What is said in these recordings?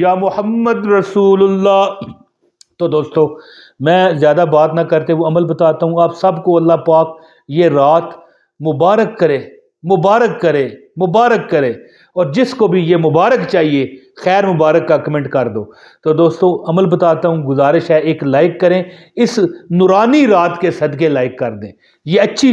یا محمد رسول اللہ۔ تو دوستو میں زیادہ بات نہ کرتے وہ عمل بتاتا ہوں آپ سب کو۔ اللہ پاک یہ رات مبارک کرے، مبارک کرے، مبارک کرے، اور جس کو بھی یہ مبارک چاہیے خیر مبارک کا کمنٹ کر دو۔ تو دوستو عمل بتاتا ہوں، گزارش ہے ایک لائک کریں، اس نورانی رات کے صدقے لائک کر دیں۔ یہ اچھی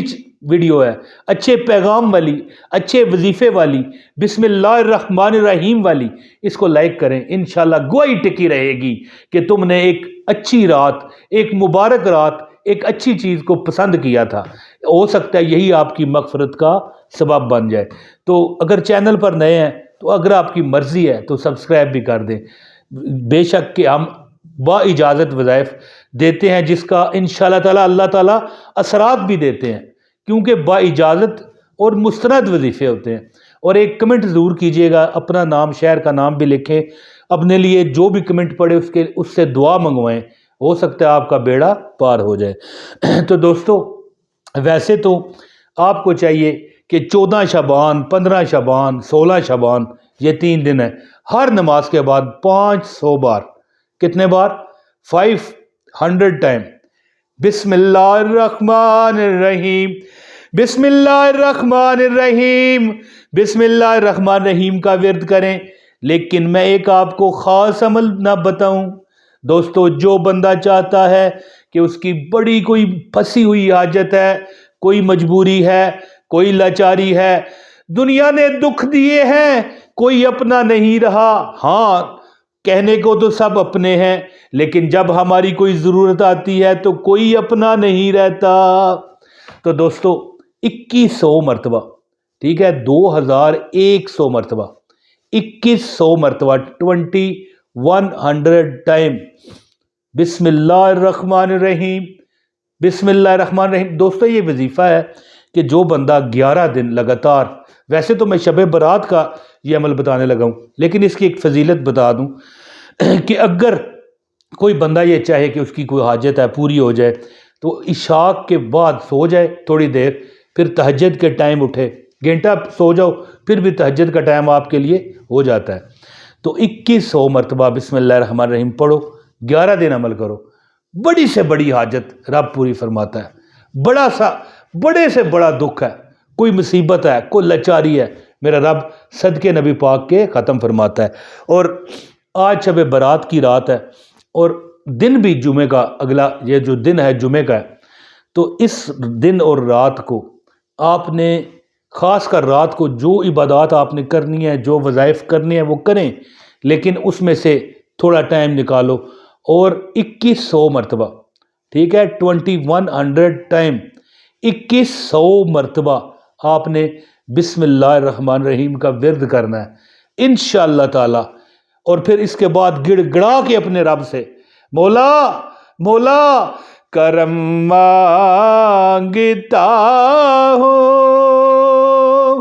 ویڈیو ہے، اچھے پیغام والی، اچھے وظیفے والی، بسم اللہ الرحمن الرحیم والی، اس کو لائک کریں۔ انشاءاللہ گواہی ٹکی رہے گی کہ تم نے ایک اچھی رات، ایک مبارک رات، ایک اچھی چیز کو پسند کیا تھا۔ ہو سکتا ہے یہی آپ کی مغفرت کا سبب بن جائے۔ تو اگر چینل پر نئے ہیں تو اگر آپ کی مرضی ہے تو سبسکرائب بھی کر دیں۔ بے شک کہ ہم با اجازت وظائف دیتے ہیں، جس کا انشاءاللہ تعالی اللہ تعالیٰ اثرات بھی دیتے ہیں، کیونکہ با اجازت اور مستند وظیفے ہوتے ہیں۔ اور ایک کمنٹ ضرور کیجئے گا، اپنا نام، شہر کا نام بھی لکھیں، اپنے لیے جو بھی کمنٹ پڑے اس سے دعا منگوائیں، ہو سکتا ہے آپ کا بیڑا پار ہو جائے۔ تو دوستو ویسے تو آپ کو چاہیے کہ 14 شعبان، 15 شعبان، 16 شعبان، یہ 3 دن ہیں، ہر نماز کے بعد 500 بار، کتنے بار؟ 500 ٹائم بسم اللہ الرحمن الرحیم، بسم اللہ الرحمن الرحیم، بسم اللہ الرحمن الرحیم کا ورد کریں۔ لیکن میں ایک آپ کو خاص عمل نہ بتاؤں دوستو، جو بندہ چاہتا ہے کہ اس کی بڑی کوئی پھنسی ہوئی حاجت ہے، کوئی مجبوری ہے، کوئی لاچاری ہے، دنیا نے دکھ دیے ہیں، کوئی اپنا نہیں رہا، ہاں کہنے کو تو سب اپنے ہیں، لیکن جب ہماری کوئی ضرورت آتی ہے تو کوئی اپنا نہیں رہتا۔ تو دوستو 2100 مرتبہ، ٹھیک ہے، 2100 مرتبہ، 2100 مرتبہ، 2100 ٹائم بسم اللہ الرحمن الرحیم، بسم اللہ الرحمن الرحیم۔ دوستو یہ وظیفہ ہے کہ جو بندہ 11 دن لگاتار، ویسے تو میں شب برات کا یہ عمل بتانے لگا ہوں، لیکن اس کی ایک فضیلت بتا دوں کہ اگر کوئی بندہ یہ چاہے کہ اس کی کوئی حاجت ہے پوری ہو جائے، تو عشاء کے بعد سو جائے تھوڑی دیر، پھر تہجد کے ٹائم اٹھے، گھنٹہ سو جاؤ، پھر بھی تہجد کا ٹائم آپ کے لیے ہو جاتا ہے۔ تو 2100 مرتبہ بسم اللہ الرحمن الرحیم پڑھو، 11 دن عمل کرو، بڑی سے بڑی حاجت رب پوری فرماتا ہے۔ بڑے سے بڑا دکھ ہے، کوئی مصیبت ہے، کوئی لاچاری ہے، میرا رب صدقے نبی پاک کے ختم فرماتا ہے۔ اور آج شب برات کی رات ہے، اور دن بھی جمعے کا، اگلا یہ جو دن ہے جمعے کا ہے، تو اس دن اور رات کو آپ نے خاص کر رات کو جو عبادات آپ نے کرنی ہے، جو وظائف کرنی ہے وہ کریں، لیکن اس میں سے تھوڑا ٹائم نکالو اور 2100 مرتبہ، ٹھیک ہے، 2100 ٹائم، 2100 مرتبہ آپ نے بسم اللہ الرحمن الرحیم کا ورد کرنا ہے انشاءاللہ تعالی۔ اور پھر اس کے بعد گڑ گڑا کے اپنے رب سے مولا مولا کرم مانگتا ہوں،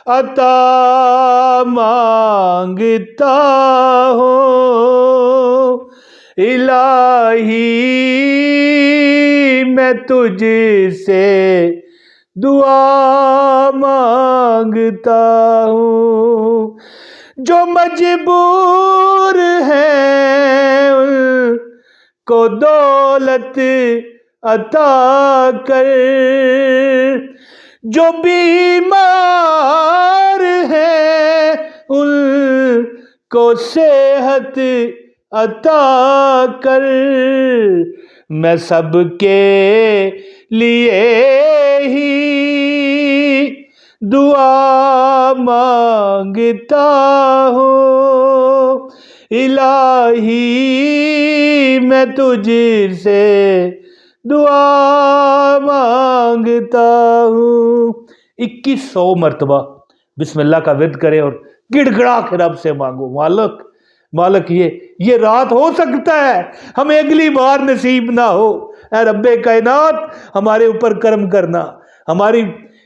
عطا مانگتا ہوں، الہی میں تجھ سے دعا مانگتا ہوں، جو مجبور ہیں ان کو دولت عطا کر، جو بیمار ہیں ان کو صحت عطا کر، میں سب کے لیے ہی دعا مانگتا ہوں، الہی میں تجھ سے دعا مانگتا ہوں۔ 2100 مرتبہ بسم اللہ کا ورد کرے اور گڑ گڑا کے رب سے مانگو، مالک یہ رات ہو سکتا ہے ہمیں اگلی بار نصیب نہ ہو، اے رب کائنات ہمارے اوپر کرم کرنا،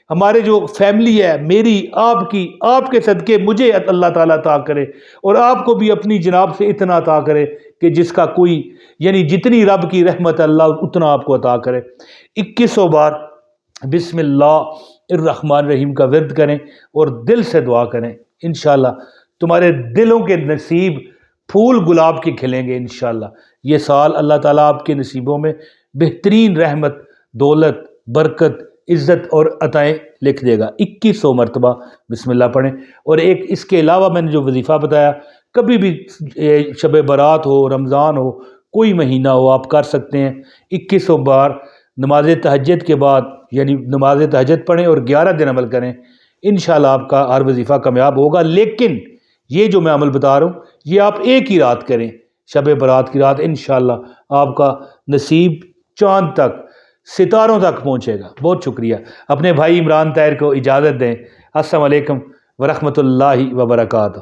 ہمارے جو فیملی ہے، میری، آپ کی، آپ کے صدقے مجھے اللہ تعالیٰ عطا کرے، اور آپ کو بھی اپنی جناب سے اتنا عطا کرے کہ جس کا کوئی، یعنی جتنی رب کی رحمت اللہ اتنا آپ کو عطا کرے۔ 2100 بار بسم اللہ الرحمن الرحیم کا ورد کریں اور دل سے دعا کریں، انشاءاللہ تمہارے دلوں کے نصیب پھول گلاب کے کھلیں گے انشاءاللہ۔ یہ سال اللہ تعالیٰ آپ کے نصیبوں میں بہترین رحمت، دولت، برکت، عزت اور عطائیں لکھ دے گا۔ 2100 مرتبہ بسم اللہ پڑھیں۔ اور ایک اس کے علاوہ میں نے جو وظیفہ بتایا، کبھی بھی شب برات ہو، رمضان ہو، کوئی مہینہ ہو، آپ کر سکتے ہیں 2100 بار نماز تہجد کے بعد، یعنی نماز تہجد پڑھیں اور 11 دن عمل کریں، انشاءاللہ آپ کا ہر وظیفہ کامیاب ہوگا۔ لیکن یہ جو میں عمل بتا رہا ہوں یہ آپ ایک ہی رات کریں، شب برات کی رات، انشاءاللہ آپ کا نصیب چاند تک، ستاروں تک پہنچے گا۔ بہت شکریہ۔ اپنے بھائی عمران طاہر کو اجازت دیں۔ السلام علیکم ورحمۃ اللہ وبرکاتہ۔